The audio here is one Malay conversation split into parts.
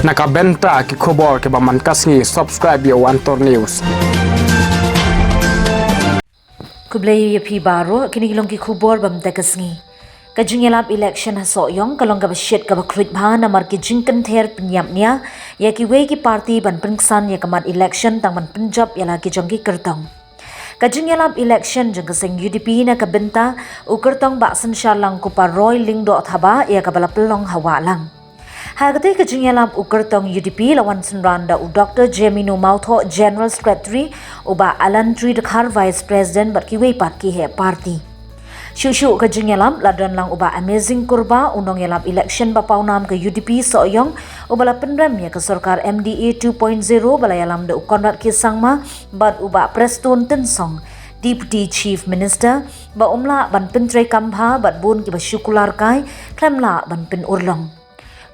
Nakabenta ki khobor ke baman kasngi subscribe yo Antor News. Kublay yapi baro kini kilong ki khubor bam takasngi. Kajing yalap election haso yong kalong ka basyet ka bakluit bha namar ki jingkan ther penyapnya ya ki we ki party ban pengsan ya kamat election tang ban Punjab yala ki jongki kertong. Kajing yalap election jeng keseng UDP na kabenta ukertong baksen syalang kupa Roy Lingdo thaba ya kabala pelong hawa lang. Hagati kajing yalap ukertong UDP lawan senranda u Dr. Jemino Mautho General Secretary uba Alan Tri Dekhar Vice President bat ki we pat ki he party. Shushu kajing yalap ladon lang uba Amazing Kurba unong yalap election ba paunam ke UDP soyong ubala penrem ya ke sarkar MDA 2.0 bala yalam de ukonrat ki sangma bat uba Preston Tensong Deputy Chief Minister ba umla ban pentre kambha bat bun ki ba syukular kai klemla ban pen urlong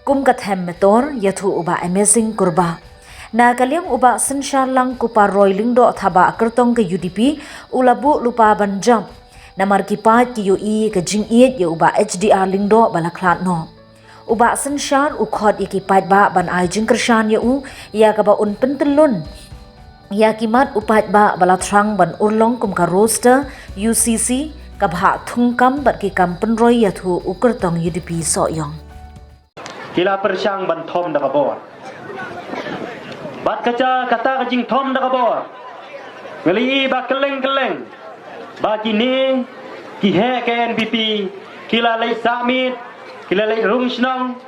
kum kathem metor yathu uba Amazing Kurba na kalyang uba sensyar lang kupa Roy Lingdo thaba kertong ke UDP ulabu lupa ban jam namar kipat ki UI ke jingiet ya uba HDR Lingdo balaklat no uba sensyar ukhot ikipat ba ban ai jingkershan ya u ya ka ba un pentelun ya kimat upat ba balatrang ban urlong kum ka roster UCC ka bha thungkam bat ki kam penroy yathu ukertong UDP soyong Kila persyang ban thom da kabor. Bat kaca kata kajing thom da kabor. Ngeli ba keleng-keleng. Ba kini ki he ke NPP kila lai samit kila lai rung snong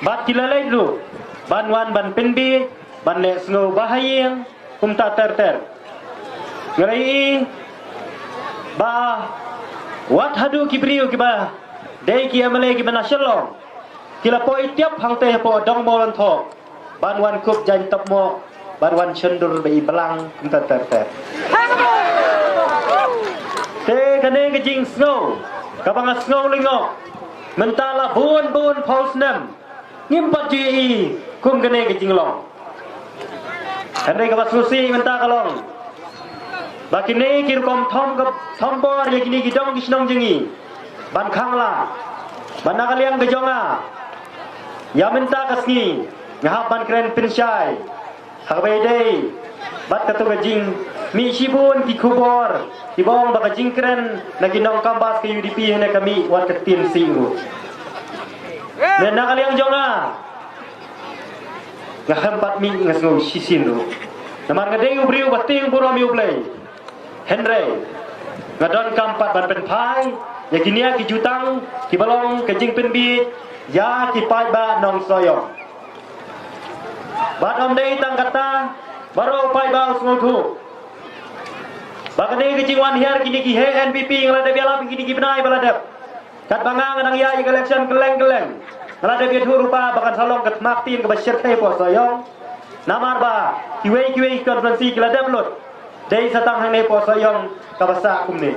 bat kila lai lu ban wan ban penbi ban le sngo bahayeng kum ta ter ngeli ba wat hadu ki priu ki ba dei ki amale ki banashalong kila po itiap hang teh po dong molan thok ban wan kup jan tap mo ban wan cendur bei belang kum ta ter te kane ke jing snow kabang snow lingo mentala bun paus nem ngimpat ji kum kane ke jing long kane ka basusi menta kalong bakine kir kom thom bor ye kini gidong gisnong jingi ban khangla ban nakaliang gejonga ya minta kasni ngahap ban kren pinsyai habai dei bat katu gajing mi sibun ki kubor ki bong ba gajing kren lagi nong kambas ke UDP hene kami wat ketin singu dan nakaliang jonga ngahampat mi ngasgo sisin ru namar ngadei ubriu bating puro mi ublei henry ngadon kampat ban pen pai ya kinia ki jutang ki balong kajing penbi ya ki pai ba nong soyo bat om dei tang kata baro pai ba usngotu bakane ki jingwan hiar kini ki he NPP ngalade biala kini ki benai baladap kat bangang nang ya election keleng ngalade bi rupa bakan salong kat maktin ke basyir kai po soyo namar ba kiwe konferensi kiladap lot dei satang hang ne po soyong kabasa kumne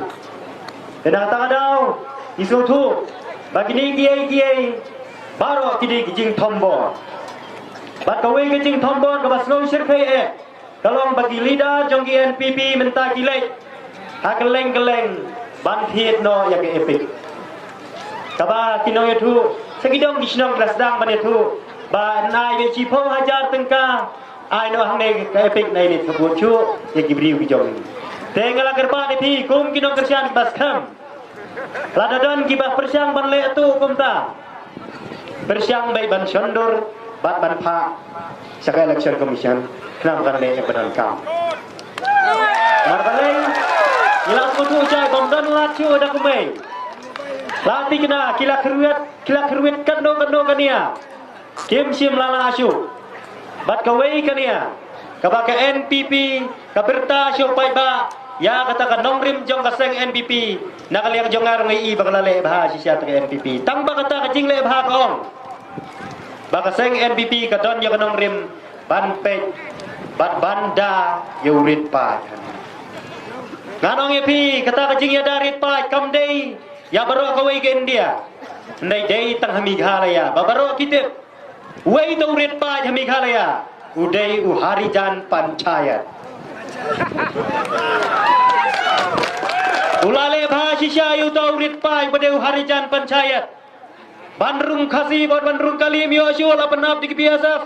dan takadau isutu bagini kiai baro kini kijing tombo bat kawe kijing tombo kabasno sirkai kalong bagi leader jongki NPP menta kilai hakeleng ban hiet no yang epic kaba kinong itu segidong gisnong klasdang ban itu ba nai be chipo hajar tengka ai no hangne ka epic nai ni sebut chu ye gibriu kijong tengala kerba ni kum kinong kersian baskam ladadan kibah persyang ban le tu kumta persyang bai ban sondor bat ban pha saka election commission kenam kan le yang benar kam marbalai ila kutu jai bomdan la chu da kumai lati kena kila keruit kando kania kim sim lala asu bat kawai kania kabaka NPP kaberta syo pai ba ya katakan nongrim jong kaseng NPP nakaliang jongar ngai bagalale bah sisya ke NPP tamba kata kajing le bah kaong bakaseng NPP kadon ya nongrim ban pej bat banda yurit pa nganong epi kata kajing ya darit pa kamdei ya baro kawai ke India ndai dei tang hami ghalaya babaro kitip wei taurit pa hami ghalaya udai uharijan panchayat ulale bhasisya yuto urit pai pada harijan panchayat Bandrung khasi buat bandrung kalim yo syul apenap di biasa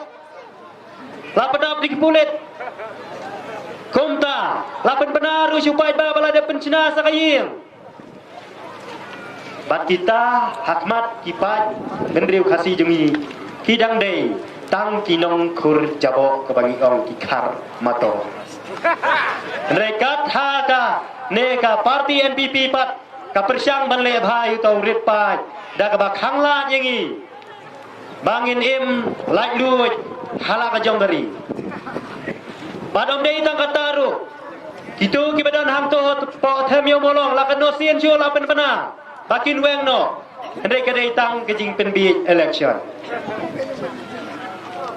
lapan dap di kulit kumta lapan benar supaya bala ada pencina sakaying bat kita hakmat kipat mendriu kasih jemi kidang day tang kinong kur jabo kebangi ong kikar mato rekat haka neka parti NPP pat kapersyang banle bhai tong ripai da ka bakhang la yengi bangin im laj luj halaka jong dari badom dei tang kataru kitu kibadan hang to po them yo molong lakan no sien chu lapen pana bakin weng no ndai ka dei tang kejing penbi election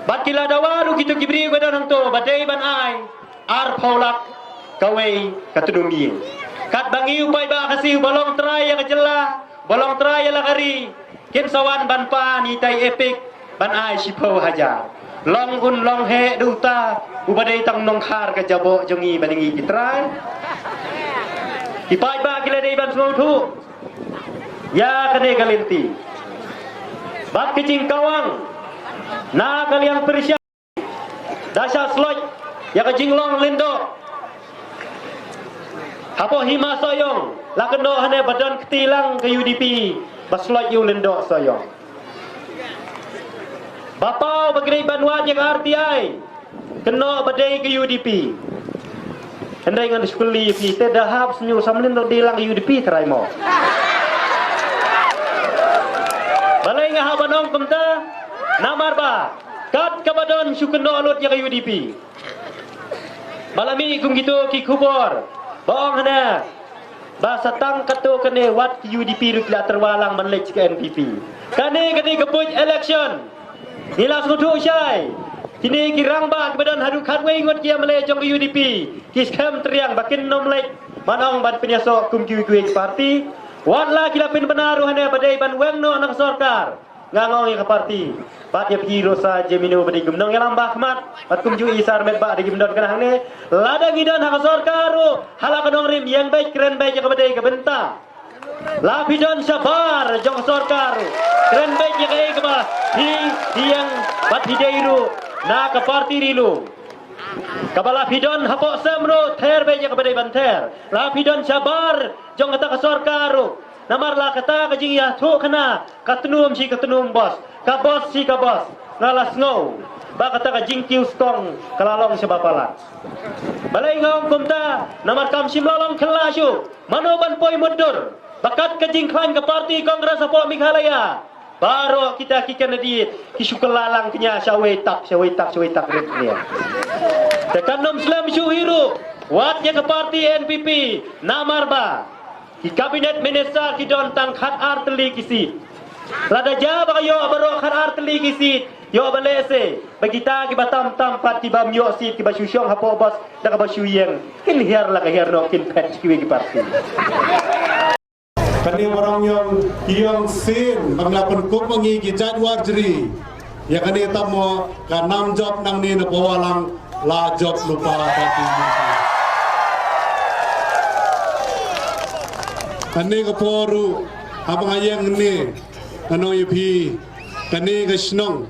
bat kila dawaru kitu kibri badan hang to badai ban ai ar paulak kawai katudungi kat bangi upai ba kasih balong tray yang jela balong tray yang lagari kin sawan ban pa ni tai epic ban ai sipo hajar long un long he duta ubadai tang nong khar ka jabo jongi baningi kitrai ipai ba kila dei ban semua tu ya kene galinti bat kicing kawang na kalian persya dasar slot ya kecing long lindo Hapo hima soyong, lakendo hane badan ketilang ke UDP, baslot yu lendo soyong. Bapau bagri banwat yang RTI, keno badai ke UDP. Hendai ngan sekuli pi teda hab senyu samlin do dilang UDP terai mo. Balai ngah banong kumta, namar ba, kat kabadon sukendo alut yang UDP. Balami kum gitu ki kubor. Bohong hana bahasa tang kato kene wat UDP rukla terwalang manlej ke NPP kane kepuj election nila sudu syai kini kirang ba kebadan hadu khatwei ngot kia malay jong UDP ki scam teriang bakin nomlej manong ban penyaso kum kiwi parti watla kila pin benaru hana badai ban wengno anak sarkar ngangong ke parti bat ya piro sa jemino badi gumnong yang lambah mat bat kum ju isar met ba di gumdon kana hangne lada gidan hang sarkaru halakanong rim yang baik keren baik ke badai ke benta lapidon sabar jong sarkaru keren baik ya kai ke ba yang bat hidairu na ke parti rilu kabala pidon hapok semro ter baik ke badai banter lapidon sabar jong kata ke sarkaru namarlah kata kajing ya tu kena katenum si katenum bos kabos si kabos ngalas ngau ba kata kajing kiu stong kalalong sebapalan balai ngau kumta namar kam sim lolong kelasyu manoban poi mundur bakat kajing klaim ke parti kongres apa Meghalaya baru kita kikan di kisukelalang kenya syawai tak dia tekan nom slam syuhiru watnya ke parti NPP namar ba ki kabinet minister ki don tang khat arteli kisit lada jaba yo baro khat arteli kisit yo balese bagita ki batam tam pat ki bam yo sit ki basyusyong hapo bos da ka basyuyeng kin hiar la ka hiar no kin pet ki wi ki parti kani orang yang sin manglapan ko mangi ki jadwar jri ya kani tamo ka nam job nang ni na pawalang la job lupa parti kani ka poru abang ayang ni ano yupi kani ka snong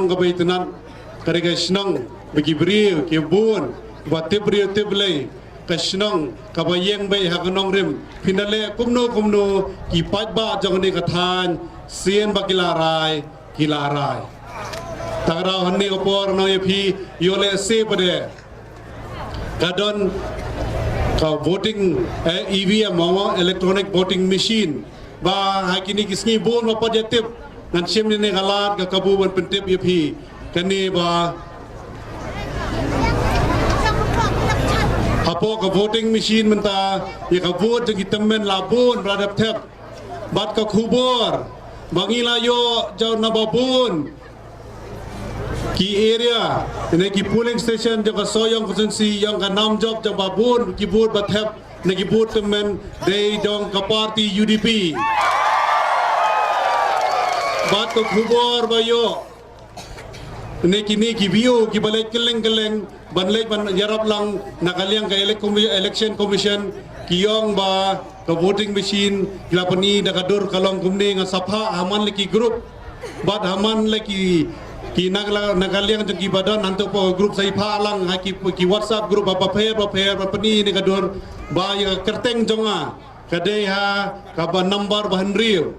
ka baitanan kani ka snong bagi beriu ki bun buat tibriu tiblai ka snong ka bayeng bai ha kanong rim pinale kumno ki pajba jong ni ka than sien bakilarai kilarai tagrao hanni ka por no yupi yole se pade kadon ka voting EVM mawa electronic voting machine ba hakini kisngi bon ma positif nan sim ni galat ka kabuban pentip yepi kani ba apo ka voting machine menta ya ka vote jeng temen labun bradap tep bat ka khubor bangila yo jau nababun ki area ini ki polling station jaga soyong konsensi yang ka nam job jang babun ki bud bathep ne ki bud temen dei dong ka parti UDP bat ko khubor bayo ne kini ki view ki balek keleng banlek ban yarap lang nakaliang ka election commission ki yong ba ka voting machine kilapani da kadur kalong kumni nga sapha haman leki group bat haman leki ki nagaliang jong ki badan anto po grup sai phalang ha ki WhatsApp grup apa pher pani ni kador ba ya kerteng jonga kadai ha ka ba number bahan riu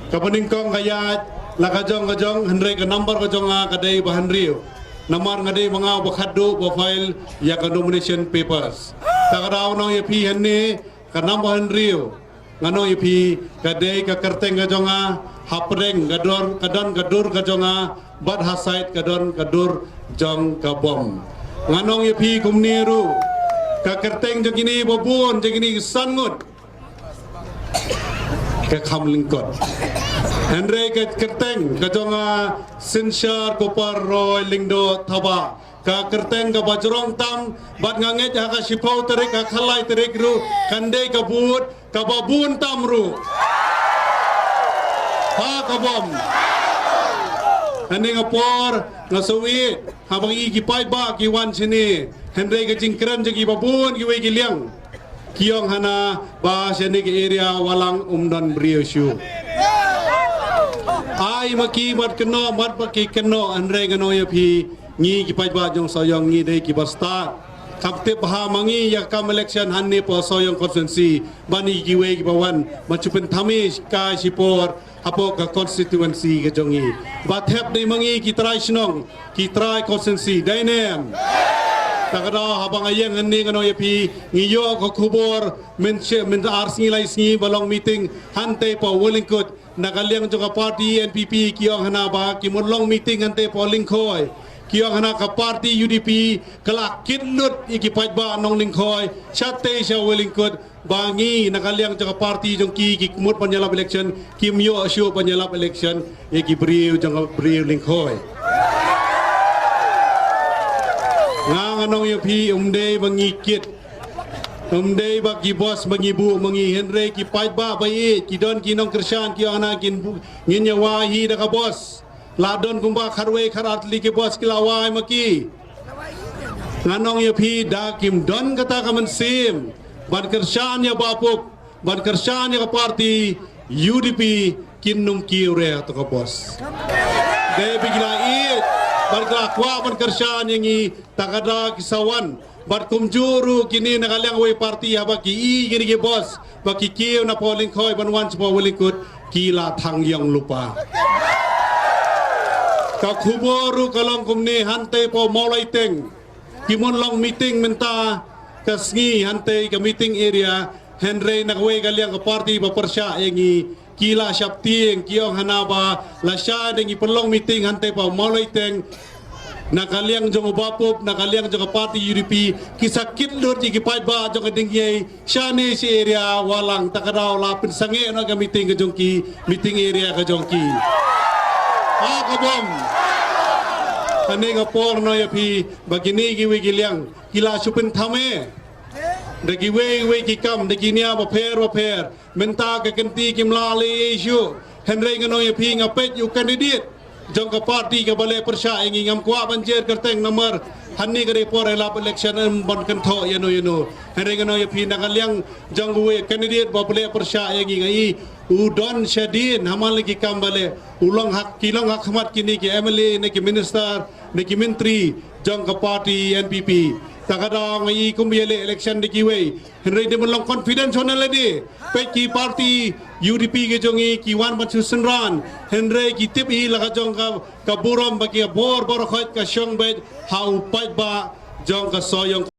ka peningkong kaya la ka jong henre ka number ka jonga kadai bahan riu nomor ngadai manga ba khaddu ba file ya ka nomination papers takarao no ya pi hanne ka number bahan riu ngano ya pi kadai ka kerteng ka jonga hapreng kador ka jonga bat hasait kadur jong kabom nganong yepi kumniru ka kerteng jong ini bobon jong ini sangut ka khamlingkot Henry ka kerteng ka jonga sinshar kopar roy lingdo thaba ka kerteng ka bajrong tam bat nganget ha ka sipau terik ka khalai terik ru kande ka but ka babun tamru ha kabom Hande ngapor ngasawi habang igipay ba kiwan sini Henry ka jingkran jagi babun kiwe giliang kiyong hana ba sini ke area walang umdan brioshu ai maki mat keno mat baki keno Henry ngano yapi ngi kipay ba jong soyong ngi dei kibasta kapte baha mangi ya kam election hanne po soyong constituency bani kiwe kibawan machupen thamis ka sipor apo ka constituency ka jongi bathep ni mangi kitrai snong kitrai constituency dainem takada habang ayang hanni kano yapi ngiyo ko kubor men arsingi lai singi balong meeting hante po wolingkut nakaliang joka party NPP kiyong hanaba kimulong meeting hante po lingkoy kiyong hana ka party UDP kala kitlut ikipaj ba nong lingkoy chate siya wolingkut bangi nakaliang jaka party jong ki kumut panyalap election kimyo asyo panyalap election iki briu jong briu lingkoy nganong yapi umde bangikit umde bagi bos bagi bu mangi Henry ki pajba bai ki don ki nong kersan ki ana kin ngin yawahi da ka bos ladon kumba kharwe kharatli ki bos ki lawai maki nganong yapi da kim don kata kaman sim ban kersan ya bapuk ban kersan ya parti UDP kinum kiure to ka bos de bigla it ban kwa ban kersan yang i takada kisawan bat kumjuru kini nakaliang way parti habaki i gini ki bos baki kiu na polling khoi ban wan chpo welikut kila thang yang lupa ka khuboru kalong kumni hante po molai teng kimon long meeting menta kasngi hante ka meeting area Henry nakwe kaliang ka party papersya yangi kila syapting kiyong hanaba lasya dengi pelong meeting hante pa molai teng nakaliang jong bapop nakaliang jong party UDP kisakit lut ikipay ba jong dingyay syane si area walang takadaw lapin sange na ka meeting ka jongki meeting area ka jongki kabom kane nga por no yapi bagini giwi giliang kila supin thame dagi we kikam dagi niya ba pher menta ka kenti kimlali issue Henry ngano yapi ngapet yu candidate jong ka party ka bale persya ingi ngam kwa banjer kerteng nomor hanni ka report elap election bon kentho yano Henry ngano yapi nakaliang jong we candidate ba bale persya ingi ngai udon syadin hamal lagi kambale ulang hak kilong hak hamat kini ki MLA ne ki minister ne ki menteri jong ka party NPP takada ngai kumbiyele election de kiwe Henry de melong confidence honal de pe ki party UDP ke jongi ki wan bachu senran Henry ki tip hi laga jong ka burom bagi bor khot ka syong bet hau pai ba jong ka soyong